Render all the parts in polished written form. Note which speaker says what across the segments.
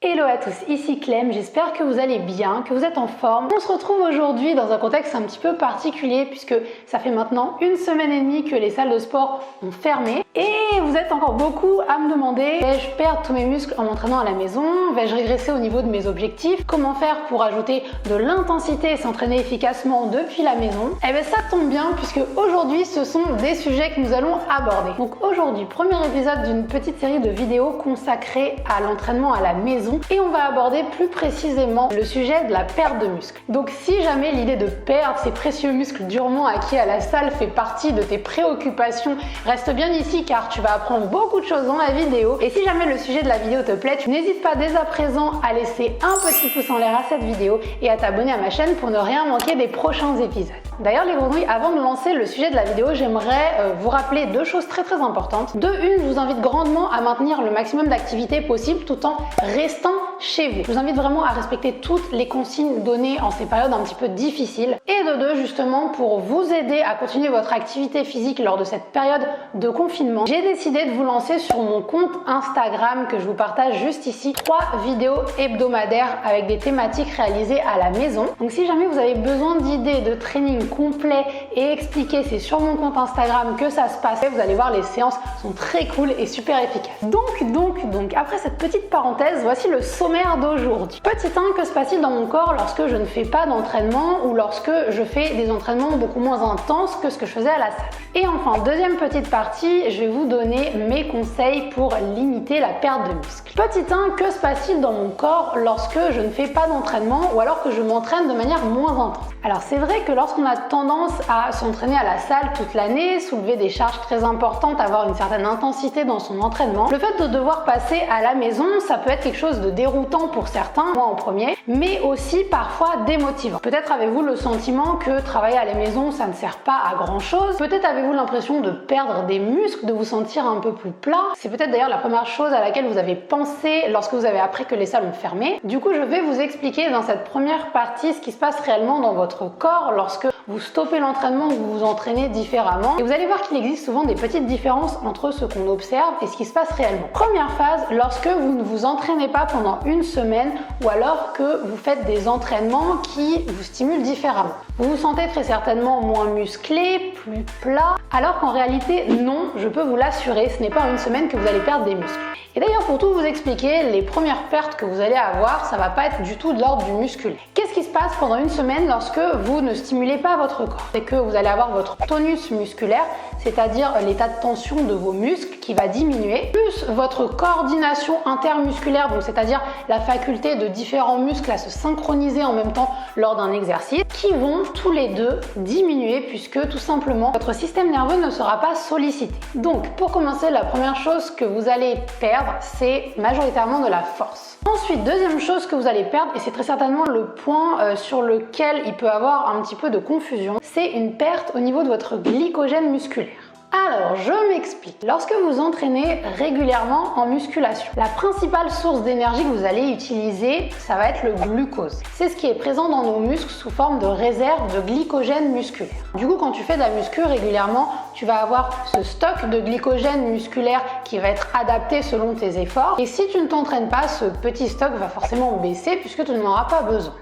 Speaker 1: Hello à tous, ici Clem, j'espère que vous allez bien, que vous êtes en forme. On se retrouve aujourd'hui dans un contexte un petit peu particulier puisque ça fait maintenant 1 semaine et demie que les salles de sport ont fermé et vous êtes encore beaucoup à me demander vais-je perdre tous mes muscles en m'entraînant à la maison? Vais-je régresser au niveau de mes objectifs? Comment faire pour ajouter de l'intensité et s'entraîner efficacement depuis la maison? Eh bien ça tombe bien puisque aujourd'hui ce sont des sujets que nous allons aborder. Donc aujourd'hui, premier épisode d'une petite série de vidéos consacrée à l'entraînement à la maison. Et on va aborder plus précisément le sujet de la perte de muscles. Donc si jamais l'idée de perdre ces précieux muscles durement acquis à la salle fait partie de tes préoccupations, reste bien ici car tu vas apprendre beaucoup de choses dans la vidéo. Et si jamais le sujet de la vidéo te plaît, tu n'hésites pas dès à présent à laisser un petit pouce en l'air à cette vidéo et à t'abonner à ma chaîne pour ne rien manquer des prochains épisodes. D'ailleurs les grenouilles, avant de lancer le sujet de la vidéo, j'aimerais vous rappeler 2 choses très importantes. De une, je vous invite grandement à maintenir le maximum d'activité possible tout en restant chez vous. Je vous invite vraiment à respecter toutes les consignes données en ces périodes un petit peu difficiles. Et de 2, justement, pour vous aider à continuer votre activité physique lors de cette période de confinement, j'ai décidé de vous lancer sur mon compte Instagram que je vous partage juste ici 3 vidéos hebdomadaires avec des thématiques réalisées à la maison. Donc si jamais vous avez besoin d'idées de training complet et expliqué, c'est sur mon compte Instagram que ça se passe. Vous allez voir, les séances sont très cool et super efficaces. Donc, après cette petite parenthèse, voici le sommaire d'aujourd'hui. Petit 1, que se passe-t-il dans mon corps lorsque je ne fais pas d'entraînement ou lorsque je fais des entraînements beaucoup moins intenses que ce que je faisais à la salle? Et enfin, deuxième petite partie, je vais vous donner mes conseils pour limiter la perte de muscles. Petit 1, que se passe-t-il dans mon corps lorsque je ne fais pas d'entraînement ou alors que je m'entraîne de manière moins intense? Alors c'est vrai que lorsqu'on a tendance à s'entraîner à la salle toute l'année, soulever des charges très importantes, avoir une certaine intensité dans son entraînement, le fait de devoir passer à la maison, ça peut être quelque chose de déroutant pour certains, moi en premier, mais aussi parfois démotivant. Peut-être avez-vous le sentiment que travailler à la maison, ça ne sert pas à grand chose. Peut-être avez-vous l'impression de perdre des muscles, de vous sentir un peu plus plat. C'est peut-être d'ailleurs la première chose à laquelle vous avez pensé lorsque vous avez appris que les salles ont fermé. Du coup, je vais vous expliquer dans cette première partie ce qui se passe réellement dans votre corps lorsque vous stoppez l'entraînement ou vous vous entraînez différemment. Et vous allez voir qu'il existe souvent des petites différences entre ce qu'on observe et ce qui se passe réellement. Première phase, lorsque vous ne vous entraînez pas pendant 1 semaine ou alors que vous faites des entraînements qui vous stimulent différemment. Vous vous sentez très certainement moins musclé, plus plat, alors qu'en réalité, non, je peux vous l'assurer, ce n'est pas en 1 semaine que vous allez perdre des muscles. Et d'ailleurs, pour tout vous expliquer, les premières pertes que vous allez avoir, ça va pas être du tout de l'ordre du musculaire. Qu'est-ce qui se passe pendant 1 semaine lorsque vous ne stimulez pas votre corps? C'est que vous allez avoir votre tonus musculaire, c'est-à-dire l'état de tension de vos muscles qui va diminuer, plus votre coordination intermusculaire, donc c'est-à-dire la faculté de différents muscles à se synchroniser en même temps lors d'un exercice, qui vont tous les deux diminuer puisque tout simplement votre système nerveux ne sera pas sollicité. Donc pour commencer, la première chose que vous allez perdre, c'est majoritairement de la force. Ensuite, deuxième chose que vous allez perdre, et c'est très certainement le point sur lequel il peut avoir un petit peu de confusion, c'est une perte au niveau de votre glycogène musculaire. Alors, je m'explique. Lorsque vous entraînez régulièrement en musculation, la principale source d'énergie que vous allez utiliser, ça va être le glucose. C'est ce qui est présent dans nos muscles sous forme de réserve de glycogène musculaire. Du coup, quand tu fais de la muscu régulièrement, tu vas avoir ce stock de glycogène musculaire qui va être adapté selon tes efforts. Et si tu ne t'entraînes pas, ce petit stock va forcément baisser puisque tu n'en auras pas besoin.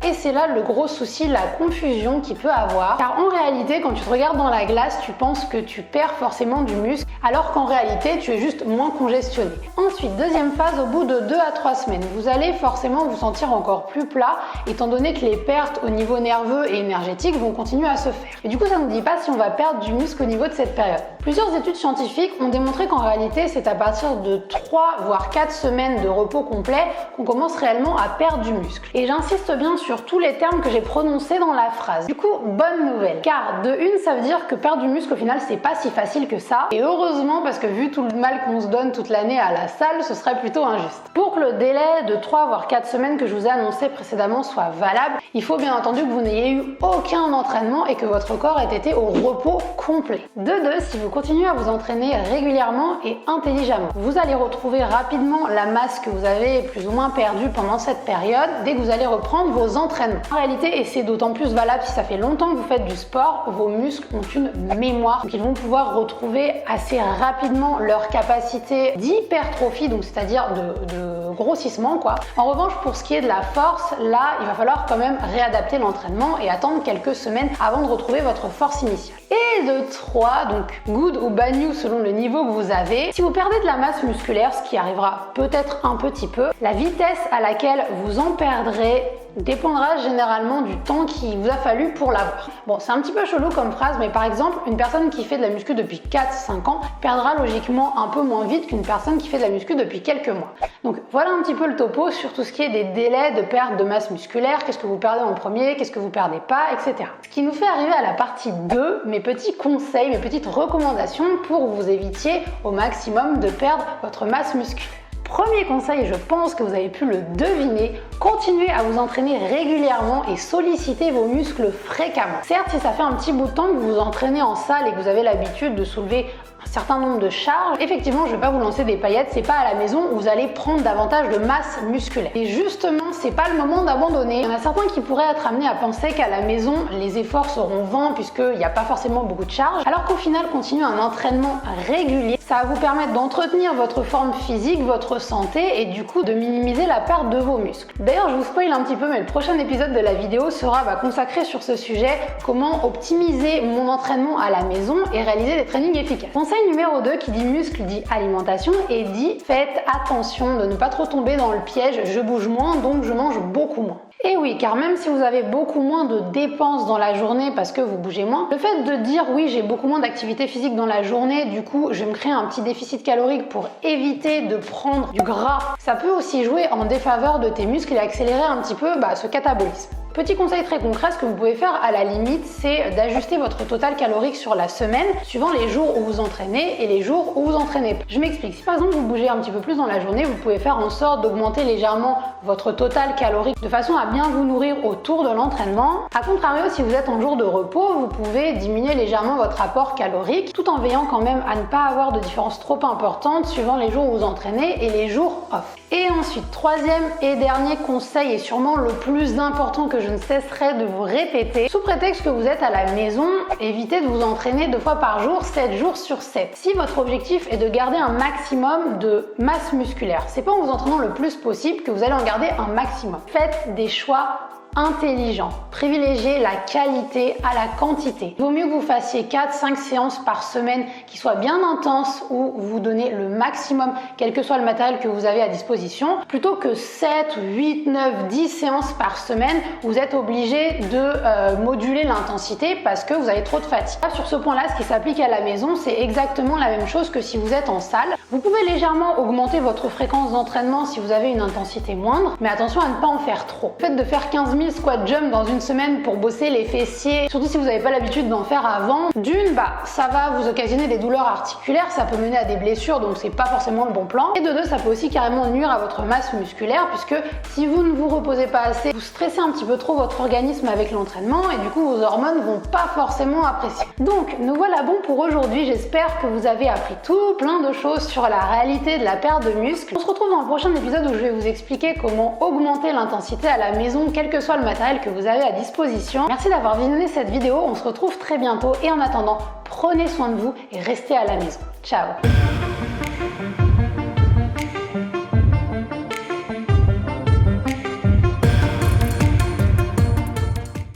Speaker 1: Et c'est là le gros souci, la confusion qu'il peut avoir. Car en réalité, quand tu te regardes dans la glace, tu penses que tu perds forcément du muscle, alors qu'en réalité, tu es juste moins congestionné. Ensuite, deuxième phase, au bout de 2 à 3 semaines, vous allez forcément vous sentir encore plus plat, étant donné que les pertes au niveau nerveux et énergétique vont continuer à se faire. Et du coup, ça ne nous dit pas si on va perdre du muscle au niveau de cette période. Plusieurs études scientifiques ont démontré qu'en réalité, c'est à partir de 3 voire 4 semaines de repos complet qu'on commence réellement à perdre du muscle. Et j'insiste bien sur tous les termes que j'ai prononcés dans la phrase. Du coup, bonne nouvelle. Car de une, ça veut dire que perdre du muscle au final, c'est pas si facile que ça. Et heureusement, parce que vu tout le mal qu'on se donne toute l'année à la salle, ce serait plutôt injuste. Pour que le délai de 3 voire 4 semaines que je vous ai annoncé précédemment soit valable, il faut bien entendu que vous n'ayez eu aucun entraînement et que votre corps ait été au repos complet. De deux, si vous continuez à vous entraîner régulièrement et intelligemment, vous allez retrouver rapidement la masse que vous avez plus ou moins perdue pendant cette période dès que vous allez reprendre vos entraînements. En réalité, et c'est d'autant plus valable si ça fait longtemps que vous faites du sport, vos muscles ont une mémoire. Donc ils vont pouvoir retrouver assez rapidement leur capacité d'hypertrophie, donc c'est-à-dire de grossissement quoi. En revanche, pour ce qui est de la force, là, il va falloir quand même réadapter l'entraînement et attendre quelques semaines avant de retrouver votre force initiale. Et de 3, donc good ou bad news selon le niveau que vous avez, si vous perdez de la masse musculaire, ce qui arrivera peut-être un petit peu, la vitesse à laquelle vous en perdrez dépendra généralement du temps qu'il vous a fallu pour l'avoir. Bon, c'est un petit peu chelou comme phrase, mais par exemple, une personne qui fait de la muscu depuis 4-5 ans perdra logiquement un peu moins vite qu'une personne qui fait de la muscu depuis quelques mois. Donc voilà un petit peu le topo sur tout ce qui est des délais de perte de masse musculaire, qu'est-ce que vous perdez en premier, qu'est-ce que vous perdez pas, etc. Ce qui nous fait arriver à la partie 2, mes petits conseils, mes petites recommandations pour que vous évitiez au maximum de perdre votre masse musculaire. Premier conseil, je pense que vous avez pu le deviner, continuez à vous entraîner régulièrement et sollicitez vos muscles fréquemment. Certes, si ça fait un petit bout de temps que vous vous entraînez en salle et que vous avez l'habitude de soulever un certain nombre de charges, effectivement, je ne vais pas vous lancer des paillettes, c'est pas à la maison où vous allez prendre davantage de masse musculaire. Et justement, c'est pas le moment d'abandonner. Il y en a certains qui pourraient être amenés à penser qu'à la maison, les efforts seront vains puisqu'il n'y a pas forcément beaucoup de charges, alors qu'au final, continuer un entraînement régulier, ça va vous permettre d'entretenir votre forme physique, votre santé et du coup de minimiser la perte de vos muscles. D'ailleurs, je vous spoil un petit peu, mais le prochain épisode de la vidéo sera consacré sur ce sujet, comment optimiser mon entraînement à la maison et réaliser des trainings efficaces. Conseil numéro 2 qui dit muscle dit alimentation et dit faites attention de ne pas trop tomber dans le piège je bouge moins donc je mange beaucoup moins. Et oui, car même si vous avez beaucoup moins de dépenses dans la journée parce que vous bougez moins, le fait de dire oui j'ai beaucoup moins d'activité physique dans la journée, du coup je vais me créer un petit déficit calorique pour éviter de prendre du gras, ça peut aussi jouer en défaveur de tes muscles et accélérer un petit peu ce catabolisme. Petit conseil très concret, ce que vous pouvez faire à la limite, c'est d'ajuster votre total calorique sur la semaine, suivant les jours où vous entraînez et les jours où vous entraînez pas. Je m'explique. Si par exemple vous bougez un petit peu plus dans la journée, vous pouvez faire en sorte d'augmenter légèrement votre total calorique de façon à bien vous nourrir autour de l'entraînement. A contrario, si vous êtes en jour de repos, vous pouvez diminuer légèrement votre apport calorique, tout en veillant quand même à ne pas avoir de différence trop importante suivant les jours où vous entraînez et les jours off. Et ensuite, troisième et dernier conseil, et sûrement le plus important que je ne cesserai de vous répéter, sous prétexte que vous êtes à la maison, évitez de vous entraîner 2 fois par jour, 7 jours sur 7. Si votre objectif est de garder un maximum de masse musculaire, c'est pas en vous entraînant le plus possible que vous allez en garder un maximum. Faites des choix intelligent. Privilégiez la qualité à la quantité. Il vaut mieux que vous fassiez 4-5 séances par semaine qui soient bien intenses où vous donnez le maximum, quel que soit le matériel que vous avez à disposition, plutôt que 7, 8, 9, 10 séances par semaine où vous êtes obligé de moduler l'intensité parce que vous avez trop de fatigue. Sur ce point-là, ce qui s'applique à la maison, c'est exactement la même chose que si vous êtes en salle. Vous pouvez légèrement augmenter votre fréquence d'entraînement si vous avez une intensité moindre, mais attention à ne pas en faire trop. Le fait de faire 15 000 squat jump dans une semaine pour bosser les fessiers, surtout si vous n'avez pas l'habitude d'en faire avant, d'une, ça va vous occasionner des douleurs articulaires, ça peut mener à des blessures, donc c'est pas forcément le bon plan. Et de deux, ça peut aussi carrément nuire à votre masse musculaire, puisque si vous ne vous reposez pas assez, vous stressez un petit peu trop votre organisme avec l'entraînement, et du coup vos hormones vont pas forcément apprécier. Donc nous voilà bon pour aujourd'hui, j'espère que vous avez appris plein de choses sur la réalité de la perte de muscles. On se retrouve dans le prochain épisode où je vais vous expliquer comment augmenter l'intensité à la maison, quel que soit le matériel que vous avez à disposition. Merci d'avoir visionné cette vidéo, on se retrouve très bientôt et en attendant, prenez soin de vous et restez à la maison. Ciao!